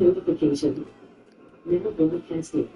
Notification. Never broadcasted.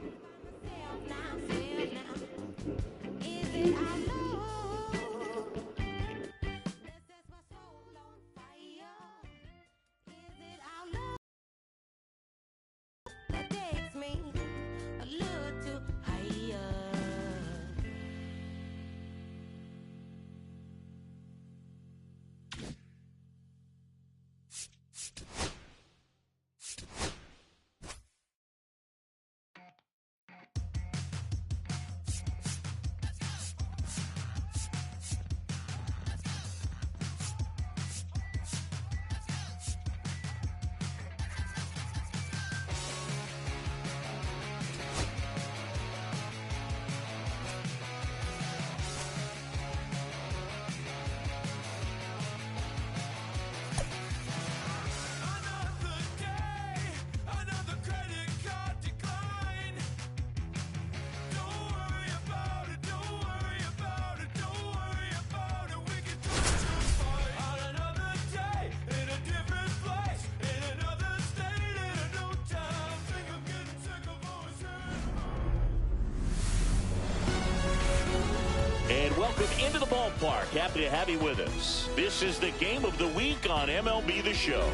And welcome into the ballpark. Happy to have you with us. This is the game of the week on MLB The Show.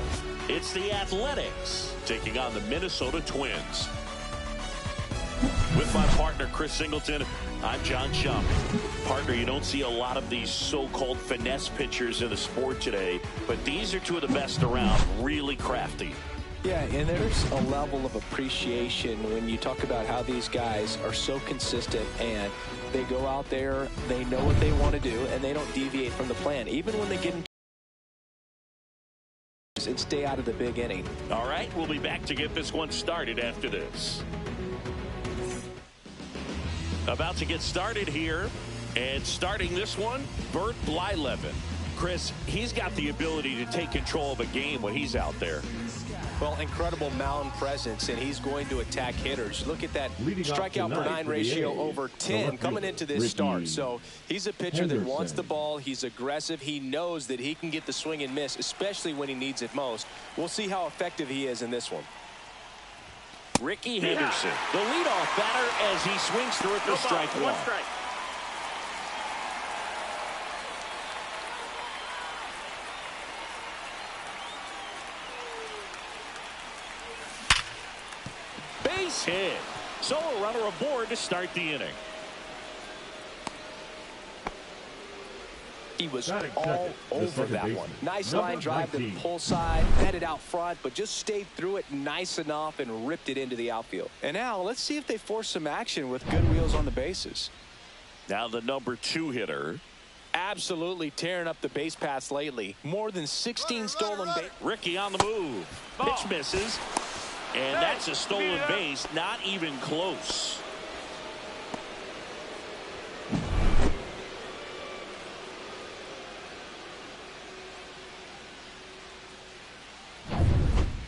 It's the Athletics taking on the Minnesota Twins. With my partner, Chris Singleton, I'm John Schumpf. Partner, you don't see a lot of these so-called finesse pitchers in the sport today, but these are two of the best around, really crafty. Yeah, and there's a level of appreciation when you talk about how these guys are so consistent and they go out there, they know what they want to do, and they don't deviate from the plan, even when they get into and stay out of the big inning. All right, we'll be back to get this one started after this. About to get started here, and starting this one, Bert Blyleven. Chris, he's got the ability to take control of a game when he's out there. Well, incredible mound presence, and he's going to attack hitters. Look at that strikeout per nine ratio over 10 coming into this start. So he's a pitcher that wants the ball. He's aggressive. He knows that he can get the swing and miss, especially when he needs it most. We'll see how effective he is in this one. Ricky Henderson, the leadoff batter as he swings through it for strike one. Base hit. So a runner aboard to start the inning. He was all over that one. Nice line drive to the pull side, headed out front, but just stayed through it nice enough and ripped it into the outfield. And now let's see if they force some action with good wheels on the bases. Now the number 2 hitter. Absolutely tearing up the base paths lately. More than 16 stolen base. Ricky on the move. Pitch misses. And that's a stolen base, not even close.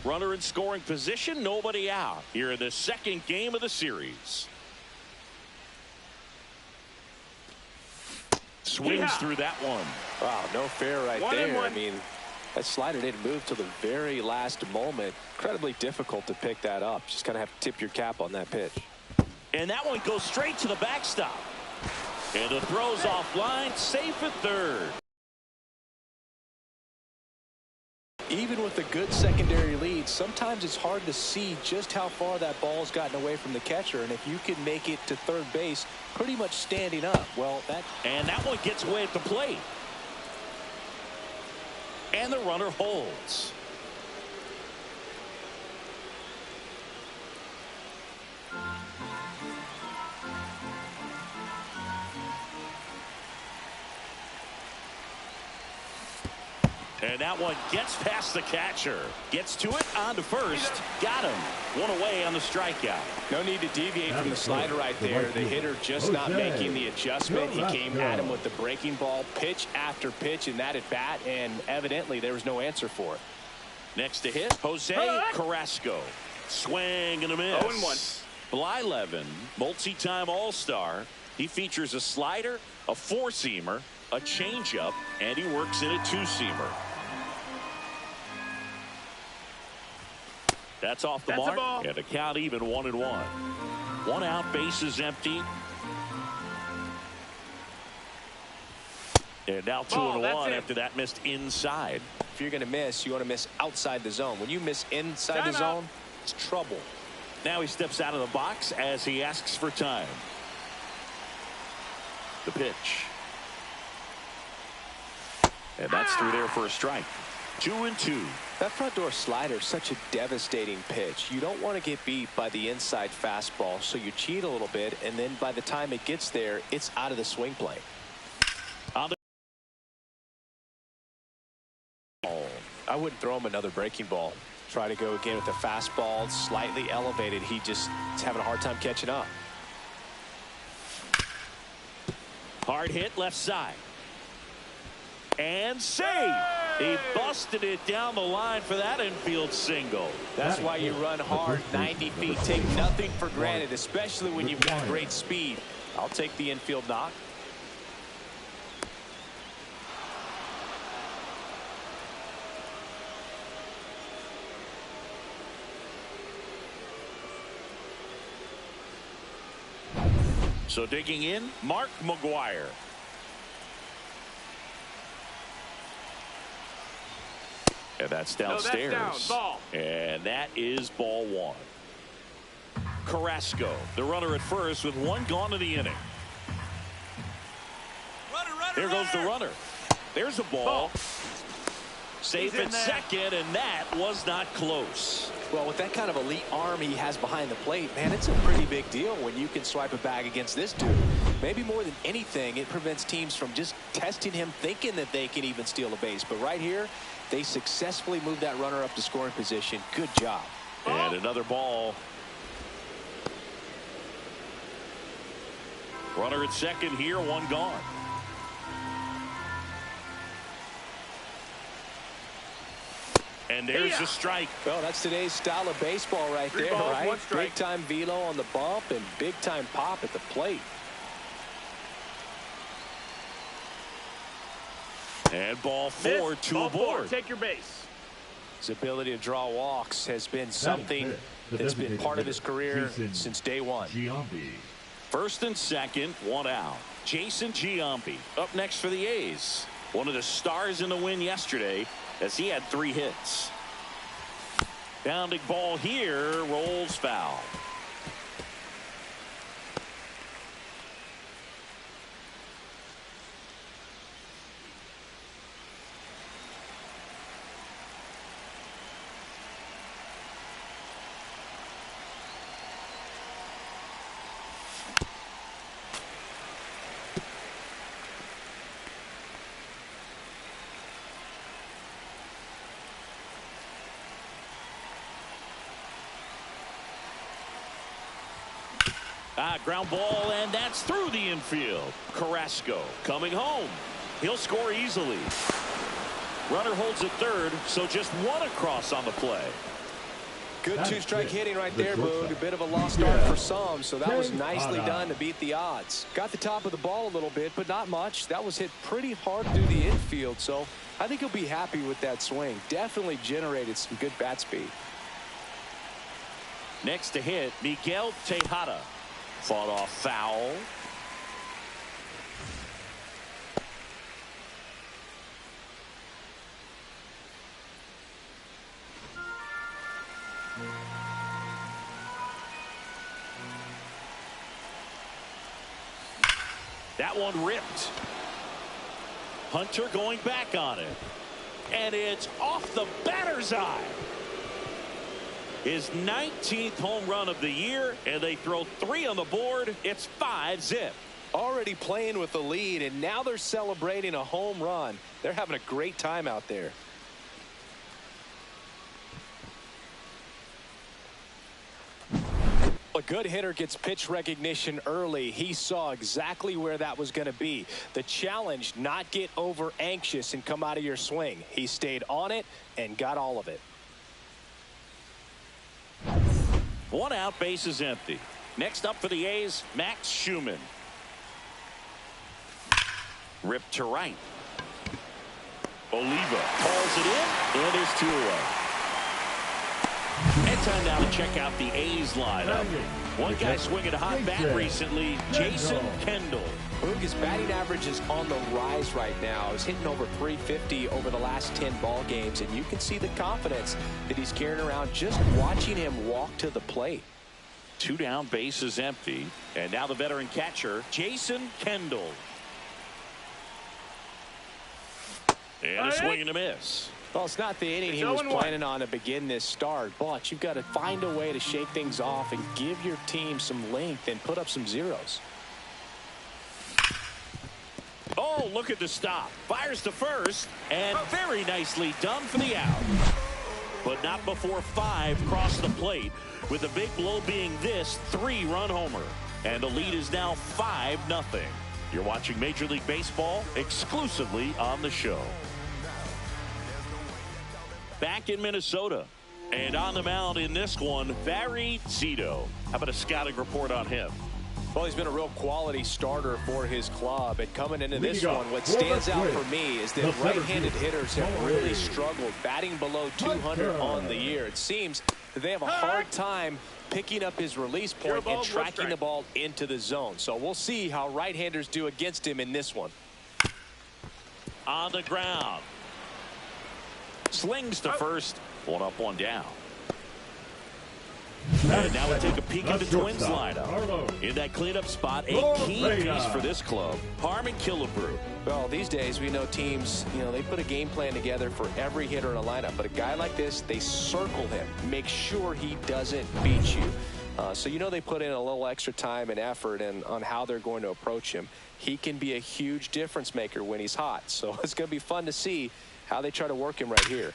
Runner in scoring position, nobody out here in the second game of the series. Swings through that one. Wow, no fair right there. I mean, that slider didn't move till the very last moment. Incredibly difficult to pick that up. Just kind of have to tip your cap on that pitch. And that one goes straight to the backstop. And the throw's offline, safe at third. Even with a good secondary lead, sometimes it's hard to see just how far that ball's gotten away from the catcher. And if you can make it to third base pretty much standing up, well, that... And that one gets away at the plate. And the runner holds. And that one gets past the catcher. Gets to it, on to first. Got him. One away on the strikeout. No need to deviate from the slider right there. The hitter just not making the adjustment. He came at him with the breaking ball, pitch after pitch in that at bat, and evidently there was no answer for it. Next to hit, Jose Carrasco. Swing and a miss. 0-1. Blyleven, multi-time All-Star. He features a slider, a four-seamer, a changeup, and he works in a two-seamer. That's off the mark. And a count even 1-1. 1 out, bases empty. And now 2-1 after that missed inside. If you're going to miss, you want to miss outside the zone. When you miss inside the zone, it's trouble. Now he steps out of the box as he asks for time. The pitch. And that's through there for a strike. 2-2. That front door slider is such a devastating pitch. You don't want to get beat by the inside fastball, so you cheat a little bit, and then by the time it gets there, it's out of the swing plane. I wouldn't throw him another breaking ball. Try to go again with the fastball, slightly elevated. He just is having a hard time catching up. Hard hit left side. And save. He busted it down the line for that infield single. That's why you run hard 90 feet. Take nothing for granted, especially when you've got great speed. I'll take the infield knock. So digging in, Mark McGwire. And that's downstairs. And that is ball 1. Carrasco, the runner at first with 1 gone in the inning. There goes the runner. There's a ball. Safe at second, and that was not close. Well, with that kind of elite arm he has behind the plate, man, it's a pretty big deal when you can swipe a bag against this dude. Maybe more than anything, it prevents teams from just testing him, thinking that they can even steal a base. But right here, they successfully moved that runner up to scoring position. Good job. And another ball. Runner at second here, 1 gone. And there's a strike. Well, that's today's style of baseball right there, right? Big time velo on the bump and big time pop at the plate. And ball 4, 2 aboard. Take your base. His ability to draw walks has been something that's been part of his career since day one. First and second, 1 out. Jason Giambi up next for the A's. One of the stars in the win yesterday as he had 3 hits. Bounding ball here, rolls foul. Ground ball, and that's through the infield. Carrasco coming home. He'll score easily. Runner holds at third, so just 1 across on the play. Good 2-strike hitting right there, Boog. A bit of a lost start for some, so that was nicely done to beat the odds. Got the top of the ball a little bit, but not much. That was hit pretty hard through the infield, so I think he'll be happy with that swing. Definitely generated some good bat speed. Next to hit, Miguel Tejada. Fought off foul. That one ripped. Hunter going back on it. And it's off the batter's eye. His 19th home run of the year, and they throw 3 on the board. It's 5-zip. Already playing with the lead, and now they're celebrating a home run. They're having a great time out there. A good hitter gets pitch recognition early. He saw exactly where that was going to be. The challenge, not get over anxious and come out of your swing. He stayed on it and got all of it. 1 out, base is empty. Next up for the A's, Max Schumann. Ripped to right. Oliva calls it in, and there's 2 away. And Time now to check out the A's lineup. One guy swinging a hot bat recently, Jason Kendall. Boog, his batting average is on the rise right now. He's hitting over 350 over the last 10 ball games, and you can see the confidence that he's carrying around just watching him walk to the plate. 2 down, bases empty, and now the veteran catcher, Jason Kendall. And a swing and a miss. Well, it's not the inning he was planning on to begin this start, but you've got to find a way to shake things off and give your team some length and put up some zeros. Oh, look at the stop. Fires to first, and very nicely done for the out. But not before 5 cross the plate, with the big blow being this 3-run homer. And the lead is now 5-0. You're watching Major League Baseball exclusively on the show. Back in Minnesota, and on the mound in this one, Barry Zito. How about a scouting report on him? Well, he's been a real quality starter for his club. And coming into this one, what stands out for me is that right-handed hitters have really struggled, batting below 200 on the year. It seems that they have a hard time picking up his release point and tracking the ball into the zone. So we'll see how right-handers do against him in this one. On the ground. Slings to first. 1 up, 1 down. And now we take a peek at the Twins lineup. In that cleanup spot, a key piece for this club, Harmon Killebrew. Well, these days we know teams, they put a game plan together for every hitter in a lineup. But a guy like this, they circle him, make sure he doesn't beat you. So they put in a little extra time and effort on how they're going to approach him. He can be a huge difference maker when he's hot. So it's going to be fun to see how they try to work him right here.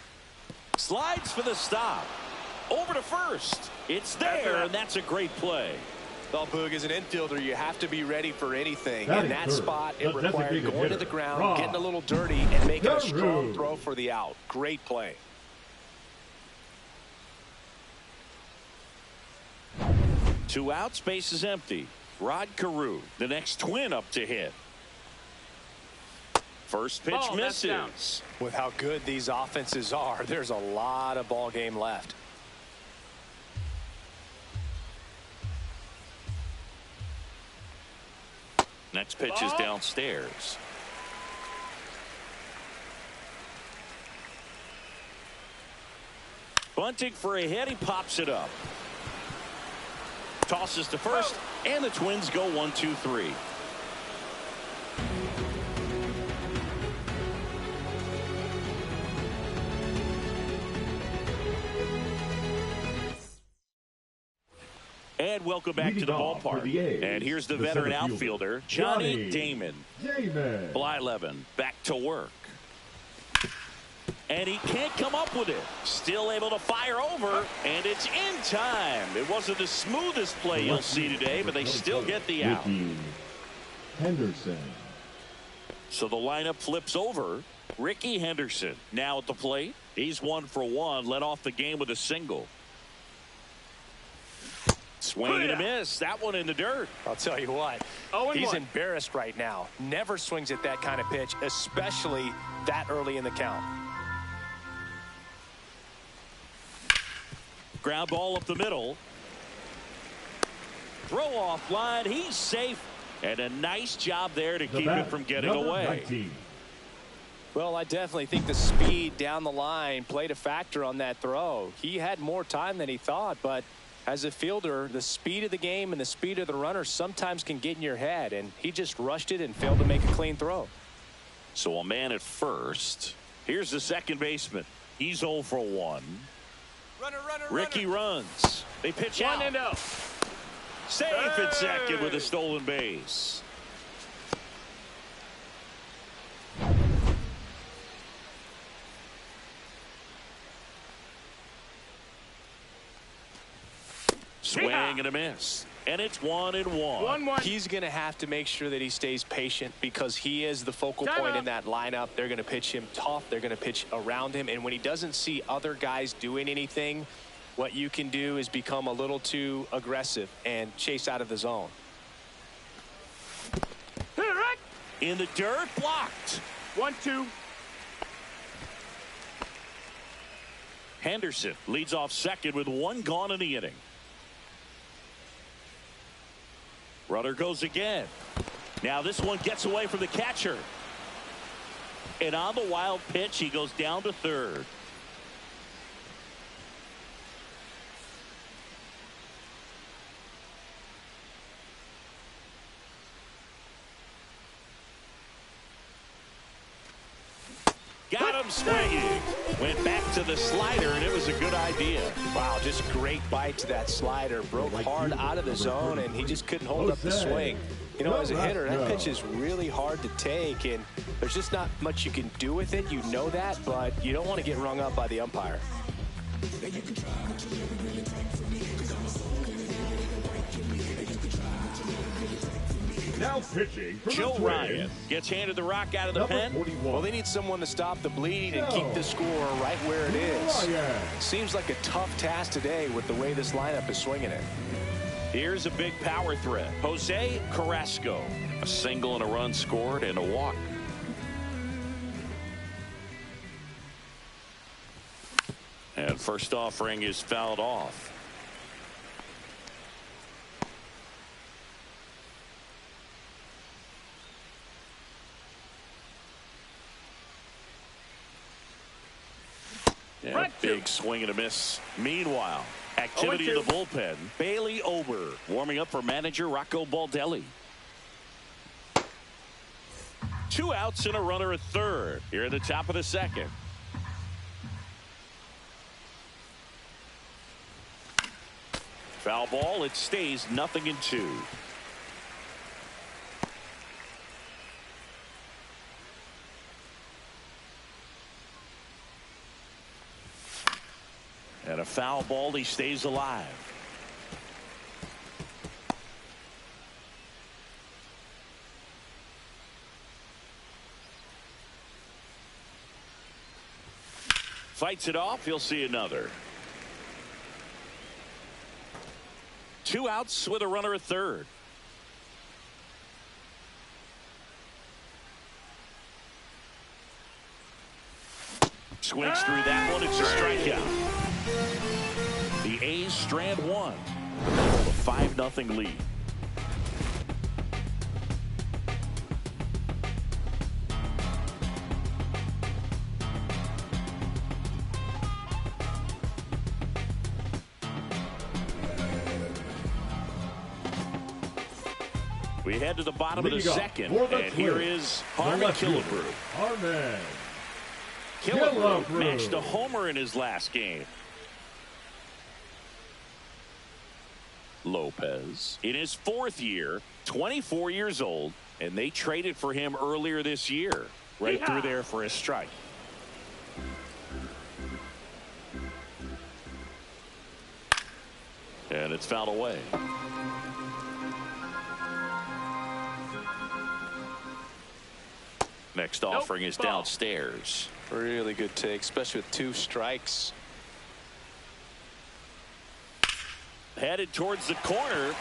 Slides for the stop. Over to first. It's there, and that's a great play. Well, Boog, as an infielder, you have to be ready for anything. In that spot, it required going to the ground, getting a little dirty, and making a strong throw for the out. Great play. Two outs, base is empty. Rod Carew, the next Twin up to hit. First pitch misses. With how good these offenses are, there's a lot of ball game left. Next pitch is downstairs. Bunting for a hit. He pops it up. Tosses to first, and the Twins go 1-2-3. And welcome back to the ballpark. And here's the veteran outfielder, Johnny Damon. Blyleven back to work. And he can't come up with it. Still able to fire over, and it's in time. It wasn't the smoothest play you'll see today, but they still get the out. Henderson. So the lineup flips over. Ricky Henderson now at the plate. He's 1 for 1, led off the game with a single. Swing and a miss. That one in the dirt. I'll tell you what, he's embarrassed right now. Never swings at that kind of pitch, especially that early in the count. Ground ball up the middle. Throw off line. He's safe. And a nice job there to keep it from getting away. 19. Well, I definitely think the speed down the line played a factor on that throw. He had more time than he thought, but as a fielder, the speed of the game and the speed of the runner sometimes can get in your head, and he just rushed it and failed to make a clean throw. So a man at first. Here's the second baseman. He's 0 for 1. Ricky runs. They pitch out. 1-0. Safe at second with a stolen base. Swing and a miss. And it's 1-1. He's going to have to make sure that he stays patient because he is the focal point in that lineup. They're going to pitch him tough. They're going to pitch around him. And when he doesn't see other guys doing anything, what you can do is become a little too aggressive and chase out of the zone. In the dirt, blocked. 1-2. Henderson leads off second with one gone in the inning. Runner goes again. Now this one gets away from the catcher. And on the wild pitch, he goes down to third. Got him swinging. Went back to the slider, and it was a good idea. Wow, just great bite to that slider. Broke hard out of the zone, and he just couldn't hold up the swing. You know, as a hitter, that pitch is really hard to take, and there's just not much you can do with it. You know that, but you don't want to get rung up by the umpire. Now pitching for Joe the Ryan gets handed the rock out of the pen. 41. Well, they need someone to stop the bleeding and keep the score right where it is. Seems like a tough task today with the way this lineup is swinging it. Here's a big power threat. Jose Carrasco. A single and a run scored and a walk. And first offering is fouled off. Yeah, big swing and a miss. Meanwhile, activity in the bullpen. Bailey Ober warming up for manager Rocco Baldelli. 2 outs and a runner at third here at the top of the second. Foul ball. It stays 0-2. And a foul ball. He stays alive. Fights it off. He'll see another. 2 outs with a runner at third. Swings through that one. It's a strikeout. The A's strand one. Hold a 5-0 lead. We head to the bottom of the second, and here is Harmon Killebrew. Harmon Killebrew matched a homer in his last game. Lopez in his 4th year, 24 years old, and they traded for him earlier this year. Right through there for a strike. And it's fouled away. Next offering is downstairs. Really good take, especially with 2 strikes. Headed towards the corner.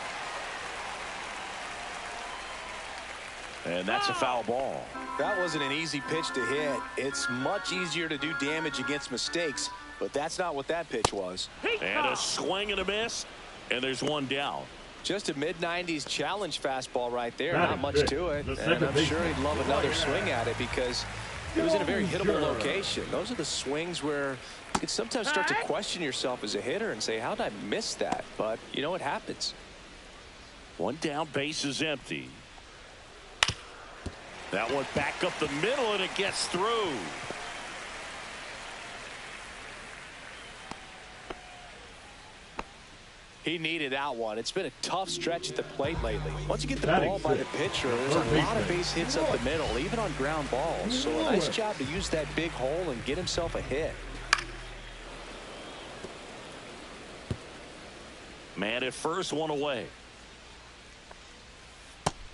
And that's a foul ball. That wasn't an easy pitch to hit. It's much easier to do damage against mistakes, but that's not what that pitch was. And a swing and a miss, and there's one down. Just a mid-90s challenge fastball right there. Not much to it. And I'm sure he'd love another swing at it because it was in a very hittable location. Those are the swings where you can sometimes start to question yourself as a hitter and say, how did I miss that? But, you know, it happens. One down, base is empty. That one back up the middle, and it gets through. He needed that one. It's been a tough stretch at the plate lately. Once you get the ball by the pitcher, there's a lot of base hits up the middle, even on ground balls. So a nice job to use that big hole and get himself a hit. Man at first, one away.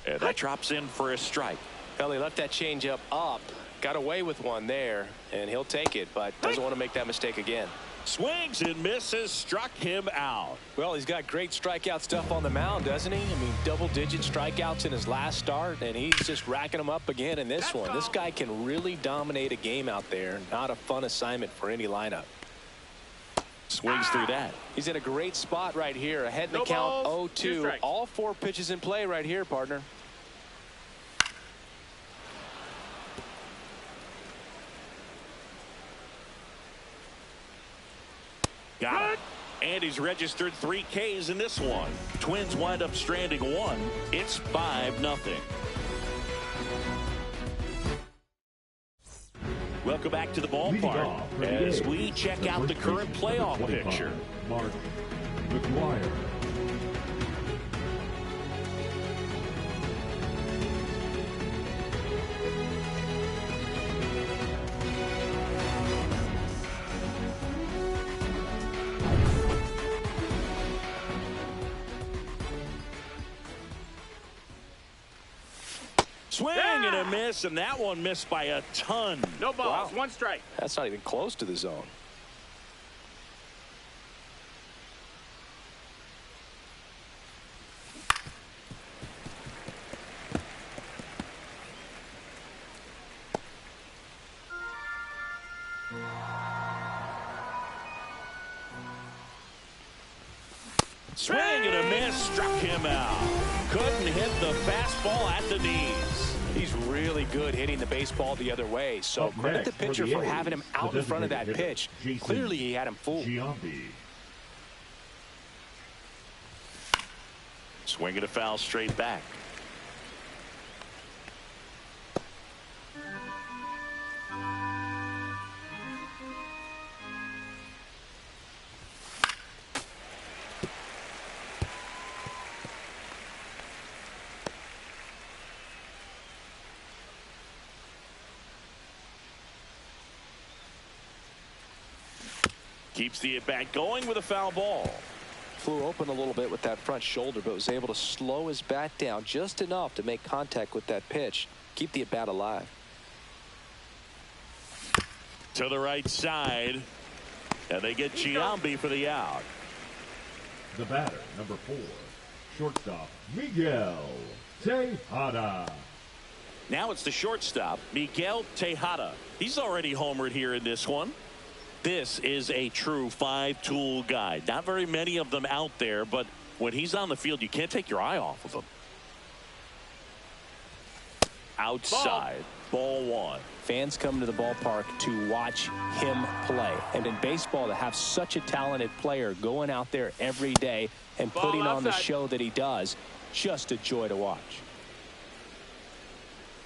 And that drops in for a strike. Well, he left that changeup up. Got away with one there, and he'll take it, but doesn't want to make that mistake again. Swings and misses, struck him out. Well, he's got great strikeout stuff on the mound, doesn't he? I mean, double-digit strikeouts in his last start, and he's just racking them up again in this one. This guy can really dominate a game out there. Not a fun assignment for any lineup. Swings through that. He's in a great spot right here. Ahead in the count, 0-2. All 4 pitches in play right here, partner. Got it. And he's registered 3 Ks in this one. Twins wind up stranding 1. It's 5-0. Welcome back to the ballpark as we check out the current playoff picture. Mark McGwire. Swing and a miss, and that one missed by a ton. No balls, 1 strike. That's not even close to the zone. Swing and a miss, struck him out. Couldn't hit the fastball at the knees. He's really good hitting the baseball the other way. So credit the pitcher for having him out in front of that pitch. Clearly he had him fooled. Swing and a foul straight back. Keeps the at-bat going with a foul ball. Flew open a little bit with that front shoulder, but was able to slow his bat down just enough to make contact with that pitch. Keep the at-bat alive. To the right side. And they get Giambi for the out. The batter, number 4, shortstop Miguel Tejada. Now it's the shortstop, Miguel Tejada. He's already homered here in this one. This is a true 5-tool guy. Not very many of them out there, but when he's on the field, you can't take your eye off of him. Outside, ball 1. Fans come to the ballpark to watch him play. And in baseball, to have such a talented player going out there every day and putting on the show that he does, just a joy to watch.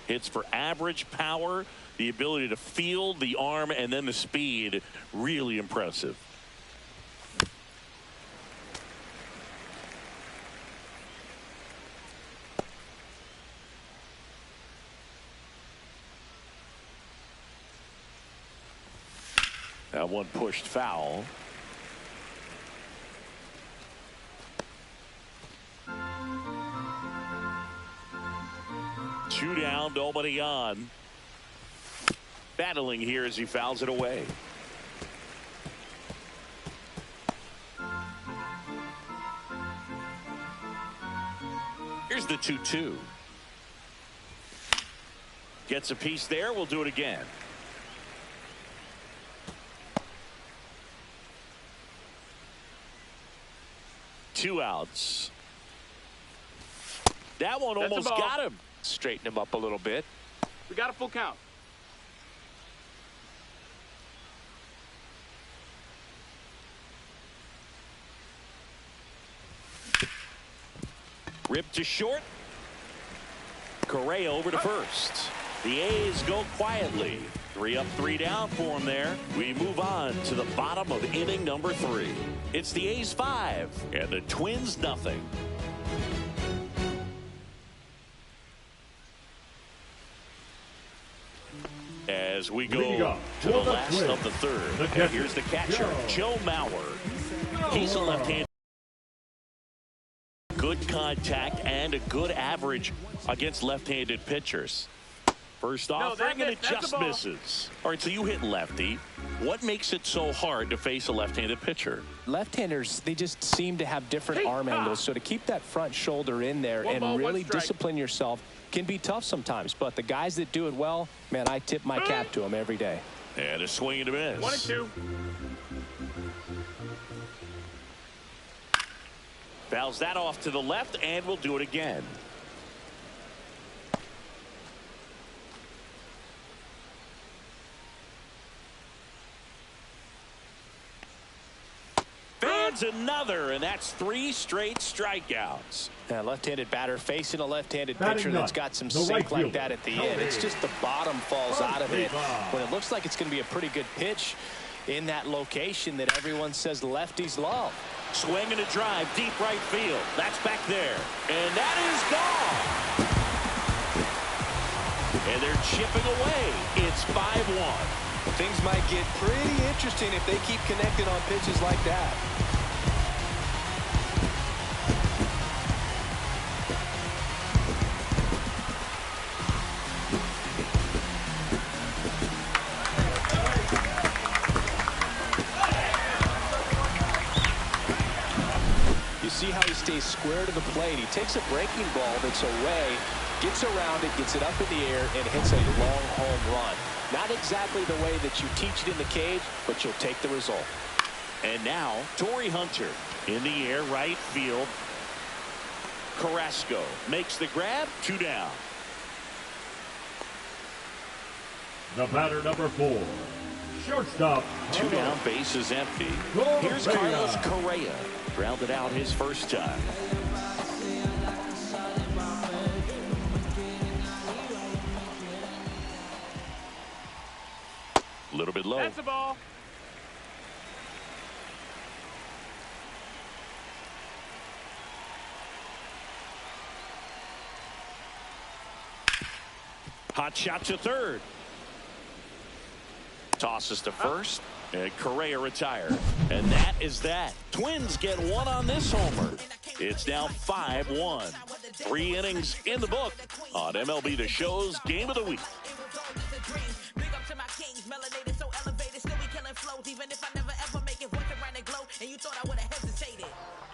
Hits for average power, the ability to field, the arm, and then the speed. Really impressive. That one pushed foul. Two down, nobody on. Battling here as he fouls it away. Here's the 2-2. Gets a piece there. We'll do it again. Two outs. That one almost got him. Straighten him up a little bit. We got a full count. Ripped to short. Correa over to first. The A's go quietly. 3 up, 3 down for him there. We move on to the bottom of inning number 3. It's the A's 5 and the Twins nothing. As we go to the last of the third. And here's the catcher, Joe Mauer. He's a left-handed. Good contact and a good average against left-handed pitchers. First offering, and it just misses. All right, so you hit lefty. What makes it so hard to face a left-handed pitcher? Left-handers, they just seem to have different arm angles. So to keep that front shoulder in there and really discipline yourself can be tough sometimes. But the guys that do it well, man, I tip my cap to them every day. And a swing and a miss. 1-2. Fouls that off to the left, and will do it again. Fans another, and that's 3 straight strikeouts. A left-handed batter facing a left-handed pitcher that's got some sink like that at the end. It's just the bottom falls out of it when it looks like it's going to be a pretty good pitch in that location that everyone says lefties love. Swing and a drive, deep right field. That's back there. And that is gone. And they're chipping away. It's 5-1. Things might get pretty interesting if they keep connecting on pitches like that. You see how he stays square to the plate. He takes a breaking ball that's away, gets around it, gets it up in the air, and hits a long home run. Not exactly the way that you teach it in the cage, but you'll take the result. And now, Torrey Hunter in the air, right field. Carrasco makes the grab, 2 down. The batter, number 4, shortstop. 2 down, base is empty. Here's Carlos Correa. Grounded out his first time. A little bit low. That's the ball. Hot shot to third. Tosses to first. And Correa retired. And that is that. Twins get 1 on this homer. It's now 5-1. 3 innings in the book on MLB The Show's Game of the Week.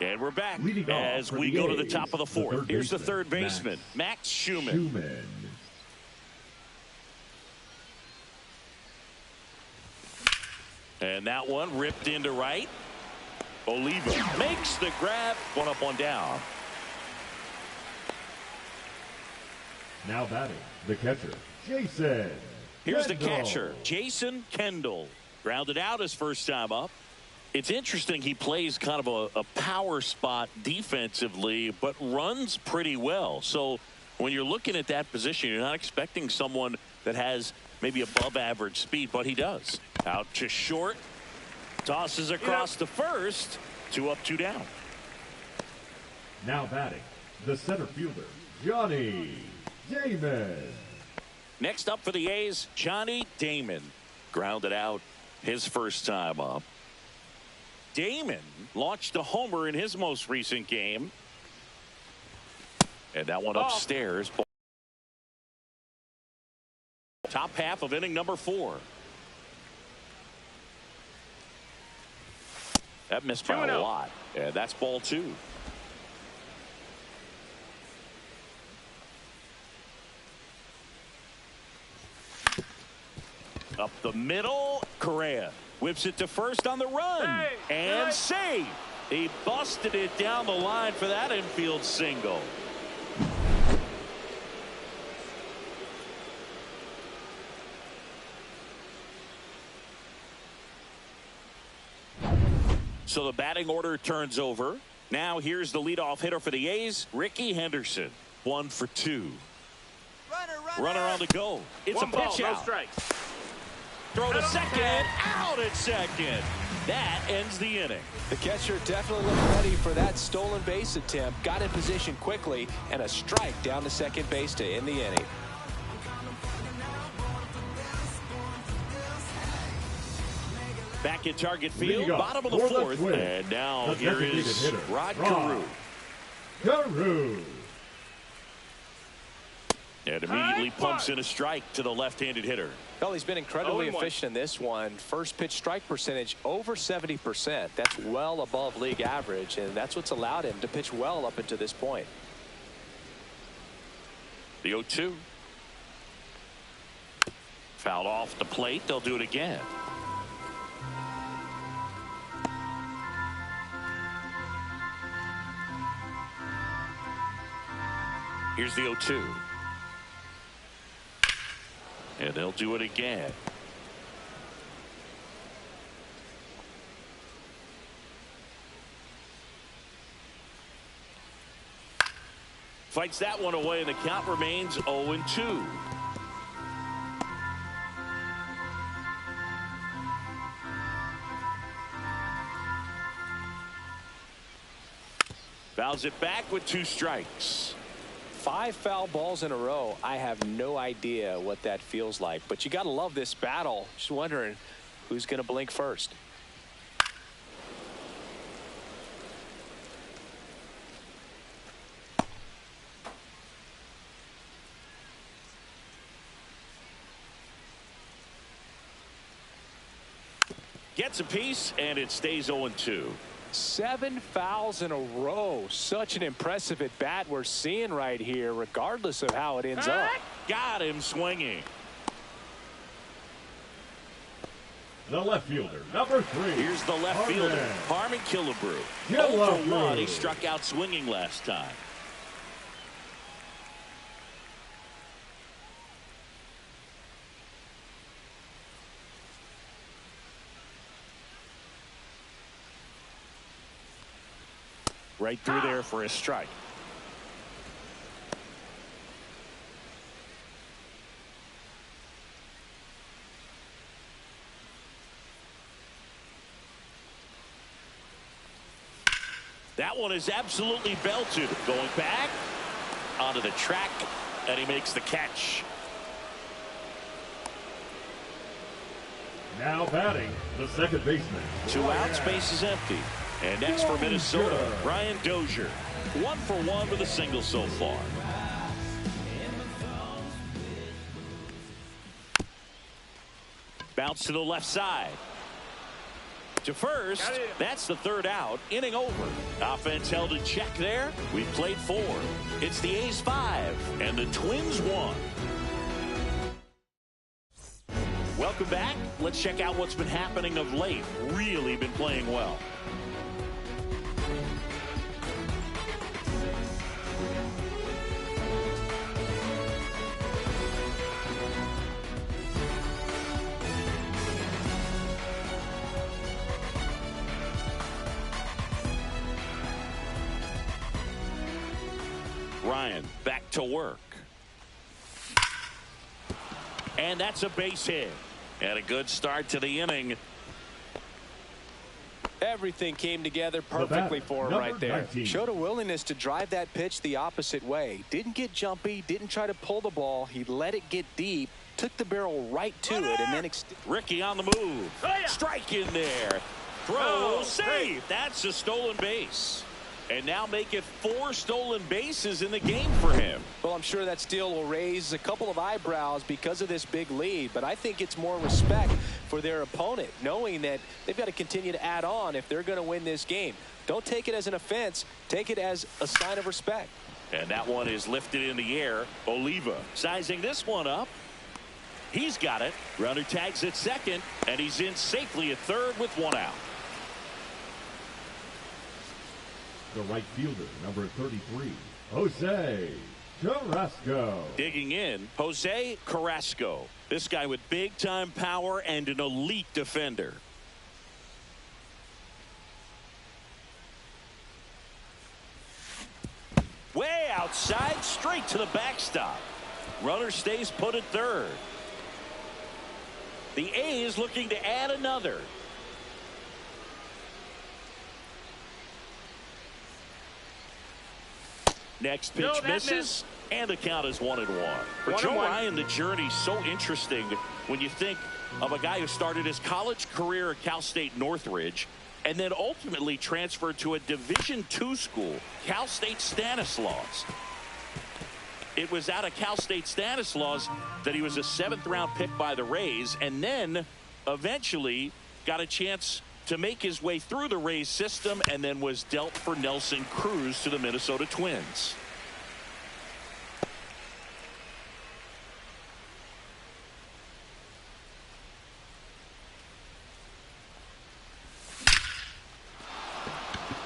And we're back as we go to the top of the 4th. Here's the third baseman, Max Schumann. And that one ripped into right. Oliva makes the grab. 1 up, 1 down. Now batting, the catcher, Jason. Here's the Kendall. catcher, Jason Kendall. Grounded out his first time up. It's interesting he plays kind of a power spot defensively, but runs pretty well. So when you're looking at that position, you're not expecting someone that has maybe above average speed, but he does. Out to short. Tosses across to first. 2 up, 2 down. Now batting, the center fielder, Johnny Damon. Next up for the A's, Johnny Damon. Grounded out his first time up. Damon launched a homer in his most recent game. And that one upstairs. Top half of inning number 4. That missed by a lot. And that's ball 2. Up the middle, Correa whips it to first on the run. And save. He busted it down the line for that infield single. So the batting order turns over. Now here's the leadoff hitter for the A's, Ricky Henderson. 1 for 2. Runner on the go. It's a pitch out. No strikes. Throw to second. Out at second. That ends the inning. The catcher definitely looked ready for that stolen base attempt. Got in position quickly, and a strike down to second base to end the inning. Back in target field, bottom of the 4th. And now here is Rod Carew. And immediately pumps in a strike to the left-handed hitter. Well, he's been incredibly efficient in this one. First pitch strike percentage over 70%. That's well above league average, and that's what's allowed him to pitch well up until this point. The 0-2. Fouled off the plate. They'll do it again. Here's the 0-2. And they'll do it again. Fights that one away, and the count remains 0-2. Fouls it back with 2 strikes. 5 foul balls in a row. I have no idea what that feels like, but you got to love this battle. Just wondering who's going to blink first. Gets a piece, and it stays 0-2. 7 fouls in a row. Such an impressive at bat we're seeing right here, regardless of how it ends up. Got him swinging. The left fielder, number 3. Here's the left fielder, Harmon Killebrew. 0-for-1. He struck out swinging last time. Right through there for a strike. That one is absolutely belted. Going back onto the track, and he makes the catch. Now batting, the second baseman. 2 out, space is empty. And next for Minnesota, Brian Dozier. 1-for-1 with a single so far. Bounce to the left side. To first, that's the 3rd out. Inning over. Offense held in check there. We played 4. It's the A's 5 and the Twins 1. Welcome back. Let's check out what's been happening of late. Really been playing well. Ryan back to work. And that's a base hit. And a good start to the inning. Everything came together perfectly for him right there. 19. Showed a willingness to drive that pitch the opposite way. Didn't get jumpy, didn't try to pull the ball. He let it get deep, took the barrel right to it, and then Ricky on the move. Strike in there. Throw, save. That's a stolen base. And now make it 4 stolen bases in the game for him. Well, I'm sure that steal will raise a couple of eyebrows because of this big lead, but I think it's more respect for their opponent, knowing that they've got to continue to add on if they're going to win this game. Don't take it as an offense. Take it as a sign of respect. And that one is lifted in the air. Oliva sizing this one up. He's got it. Runner tags at second, and he's in safely at third with 1 out. The right fielder, number 33, Jose Carrasco. Digging in, Jose Carrasco. This guy with big-time power and an elite defender. Way outside, straight to the backstop. Runner stays put at third. The A's looking to add another. Next pitch misses, and the count is 1-1. For Joe Ryan, the journey's so interesting when you think of a guy who started his college career at Cal State Northridge and then ultimately transferred to a Division II school, Cal State Stanislaus. It was out of Cal State Stanislaus that he was a 7th-round pick by the Rays, and then eventually got a chance to make his way through the Rays system, and then was dealt for Nelson Cruz to the Minnesota Twins.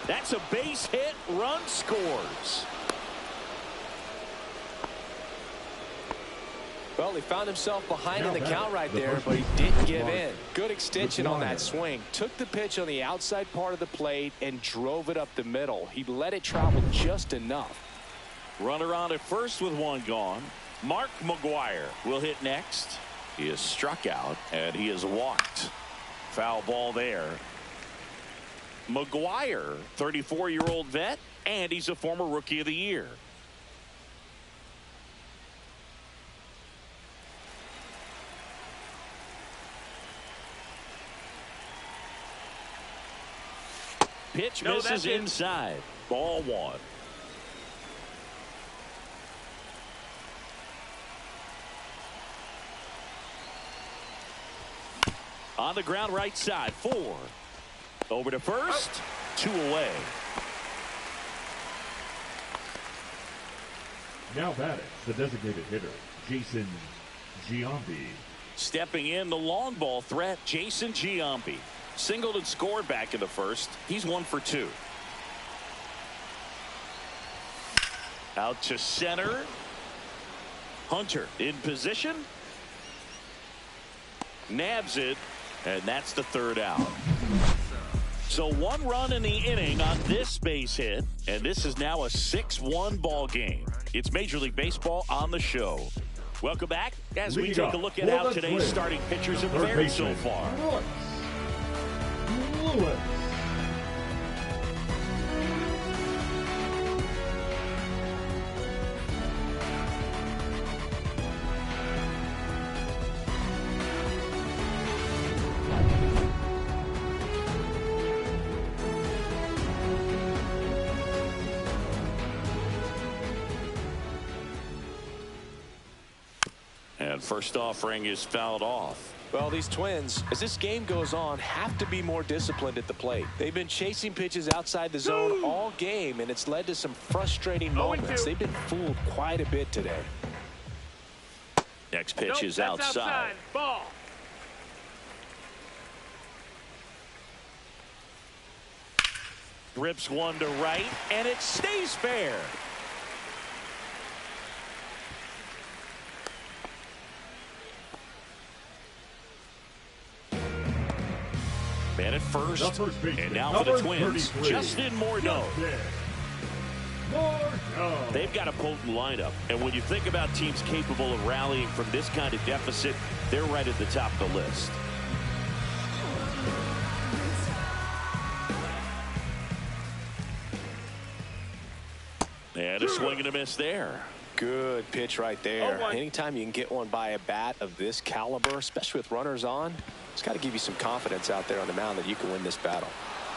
That's a base hit. Run scores. Well, he found himself behind in the count right there, but he didn't give in. Good extension on that swing. Took the pitch on the outside part of the plate and drove it up the middle. He let it travel just enough. Runner on at first with one gone. Mark McGwire will hit next. He is struck out and he is walked. Foul ball there. McGwire, 34-year-old vet, and he's a former Rookie of the Year. Pitch misses inside. Ball one. On the ground right side. 4. Over to first. 2 away. Now batting, the designated hitter, Jason Giambi. Stepping in the long ball threat, Jason Giambi. Singled and scored back in the first. He's 1 for 2. Out to center. Hunter in position. Nabs it, and that's the 3rd out. So 1 run in the inning on this base hit, and this is now a 6-1 ball game. It's Major League Baseball on the show. Welcome back as we take a look at how today's starting pitchers have fared so far. Lewis. And first offering is fouled off. Well, these Twins, as this game goes on, have to be more disciplined at the plate. They've been chasing pitches outside the zone all game, and it's led to some frustrating moments. They've been fooled quite a bit today. Next pitch is outside. Ball. Rips one to right, and it stays fair. Man at first, and now for the Twins, Justin Morneau. They've got a potent lineup, and when you think about teams capable of rallying from this kind of deficit, they're right at the top of the list. And a swing and a miss there. Good pitch right there. Anytime you can get one by a bat of this caliber, especially with runners on, it's got to give you some confidence out there on the mound that you can win this battle.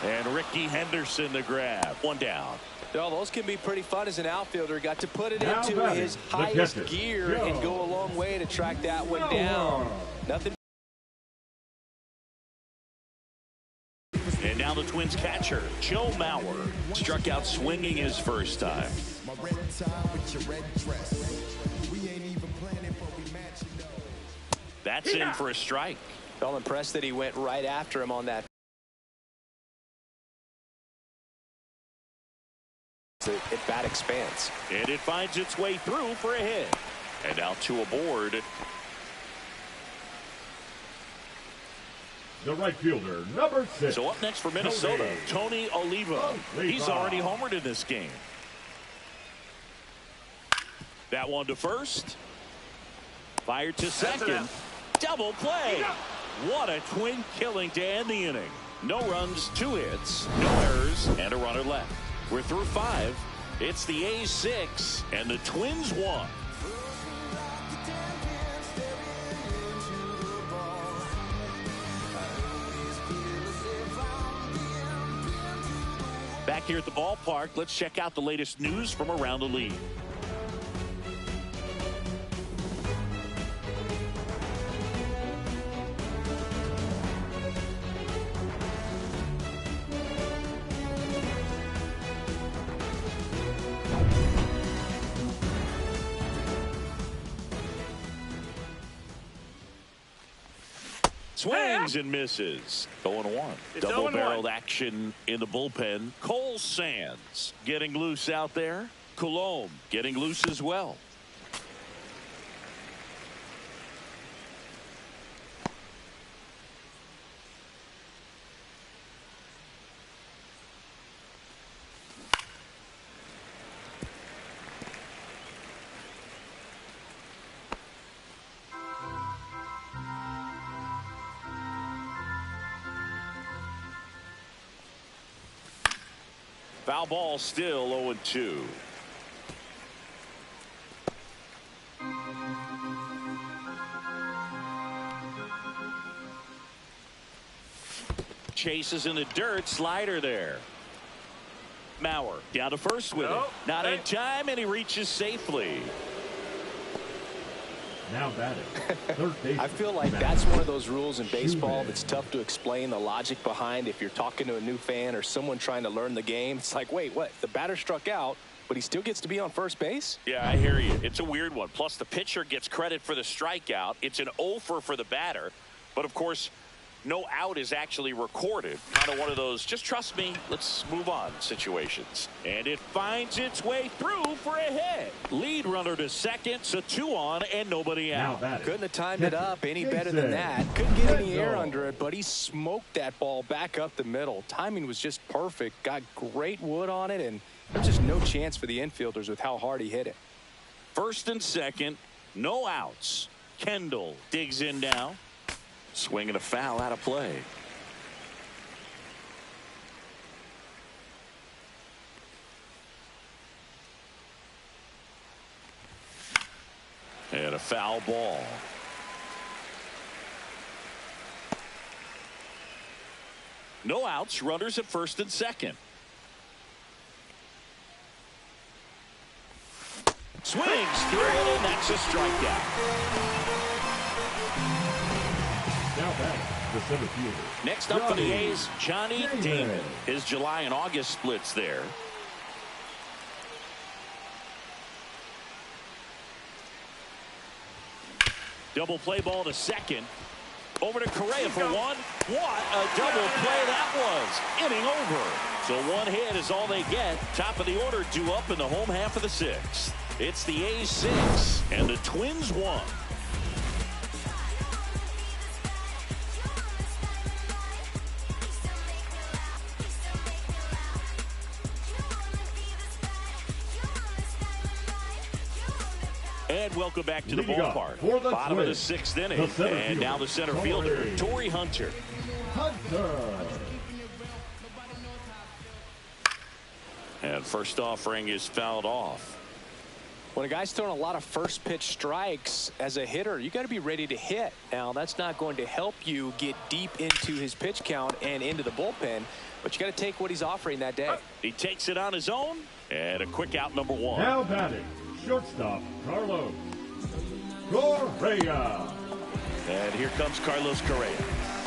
And Ricky Henderson the grab. 1 down. Well, those can be pretty fun as an outfielder. Got to put it into his highest gear and go a long way to track that one down. Nothing. And now the Twins catcher, Joe Mauer, struck out swinging his first time. That's in for a strike. Well, impressed that he went right after him on that. At bat expands. And it finds its way through for a hit. And now 2 aboard. The right fielder, number 6. So up next for Minnesota, Tony Oliva. He's already homered in this game. That one to first. Fired to second. Double play. What a Twin killing to end the inning. No runs, 2 hits, no errors, and a runner left. We're through 5. It's the A's 6 and the Twins 1. Back here at the ballpark, let's check out the latest news from around the league. Swings and misses. 0-1. Double-barreled action in the bullpen. Cole Sands getting loose out there. Coulombe getting loose as well. Foul ball, still 0-2. Chases in the dirt. Slider there. Mauer down to first with it. Not in time, and he reaches safely. Now batting. Third baseman. I feel like that's one of those rules in baseball that's tough to explain the logic behind. If you're talking to a new fan or someone trying to learn the game, it's like, wait, what? The batter struck out, but he still gets to be on first base? Yeah, I hear you. It's a weird one. Plus, the pitcher gets credit for the strikeout. It's an offer for the batter. But, of course, no out is actually recorded. Kind of one of those, just trust me, let's move on situations. And it finds its way through for a hit. Lead runner to second, so 2 on and nobody out. Couldn't have timed it up any better than that. Couldn't get any air under it, but he smoked that ball back up the middle. Timing was just perfect. Got great wood on it, and there's just no chance for the infielders with how hard he hit it. First and second, no outs. Kendall digs in now. Swing and a foul, out of play. And a foul ball. No outs, runners at first and second. Swings through it, and that's a strikeout. Now batting, the center fielder. Next up for the A's, Johnny Damon. His July and August splits there. Double play ball to second. Over to Correa for one. What a double play that was. Inning over. So one hit is all they get. Top of the order due up in the home half of the 6th. It's the A's 6 and the Twins 1. And welcome back to the ballpark. Bottom of the 6th inning. And now the center fielder, Torrey Hunter. And first offering is fouled off. When a guy's throwing a lot of first pitch strikes as a hitter, you got to be ready to hit. Now, that's not going to help you get deep into his pitch count and into the bullpen, but you got to take what he's offering that day. He takes it on his own, and a quick out, number 1. Now batting, shortstop Carlos Correa. And here comes Carlos Correa.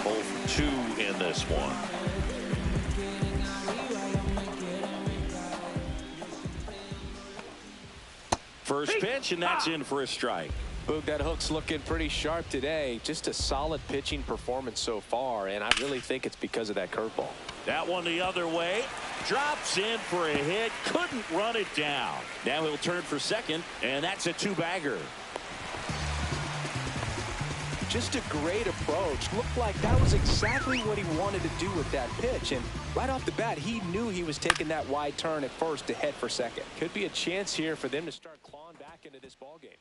0-2 in this one. First pitch, and that's in for a strike. Boog, that hook's looking pretty sharp today. Just a solid pitching performance so far, and I really think it's because of that curveball. That one the other way. Drops in for a hit. Couldn't run it down. Now he'll turn for second, and that's a 2-bagger. Just a great approach. Looked like that was exactly what he wanted to do with that pitch. And right off the bat, he knew he was taking that wide turn at first to head for second. Could be a chance here for them to start clawing back into this ballgame.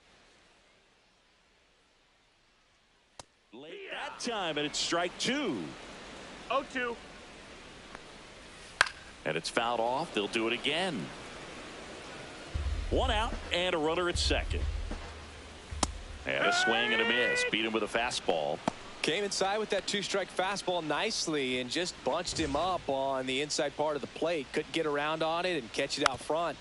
Late that time, and it's strike 2. 0-2. And it's fouled off. They'll do it again. 1 out and a runner at second. And a swing and a miss. Beat him with a fastball. Came inside with that 2-strike fastball nicely and just bunched him up on the inside part of the plate. Couldn't get around on it and catch it out front.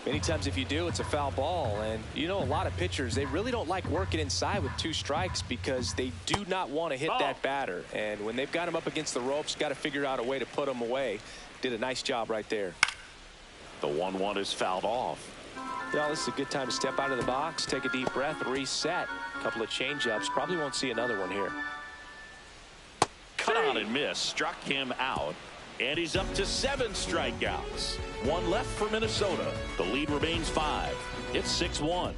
Many times if you do, it's a foul ball. And you know, a lot of pitchers, they really don't like working inside with 2 strikes because they do not want to hit that batter. And when they've got him up against the ropes, got to figure out a way to put him away. Did a nice job right there. The 1-1 is fouled off. Well, this is a good time to step out of the box, take a deep breath, reset. A couple of changeups. Probably won't see another one here. Cut on and miss. Struck him out. And he's up to 7 strikeouts. 1 left for Minnesota. The lead remains 5. It's 6-1.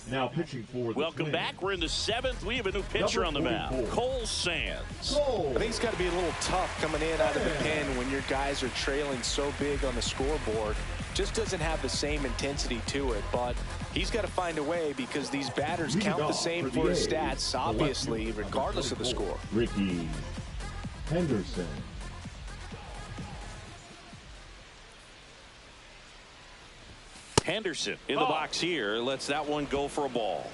Now pitching for the Welcome Twins. back. We're in the 7th. We have a new pitcher on the mound. Cole Sands. I think it's got to be a little tough coming in out of the pen when your guys are trailing so big on the scoreboard. Just doesn't have the same intensity to it, but he's got to find a way because these batters count the same for his stats, obviously, regardless of the score. Ricky Henderson. Henderson in the box here lets that one go for a ball.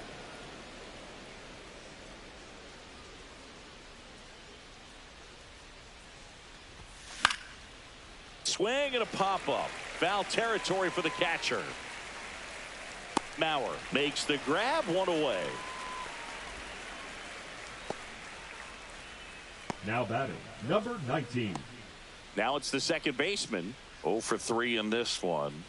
Swing and a pop-up. Foul territory for the catcher. Mauer makes the grab, one away. Now batting, number 19. Now it's the second baseman. 0 for 3 in this one.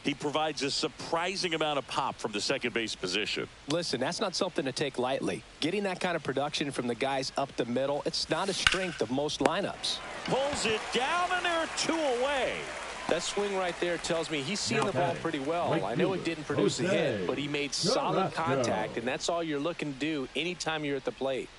He provides a surprising amount of pop from the second base position. Listen, that's not something to take lightly. Getting that kind of production from the guys up the middle, it's not a strength of most lineups. Pulls it down, and there are 2 away. That swing right there tells me he's seeing the ball pretty well. Right I know fielder, it didn't produce a hit, Jose but he made solid Carrasco. contact, and that's all you're looking to do anytime you're at the plate.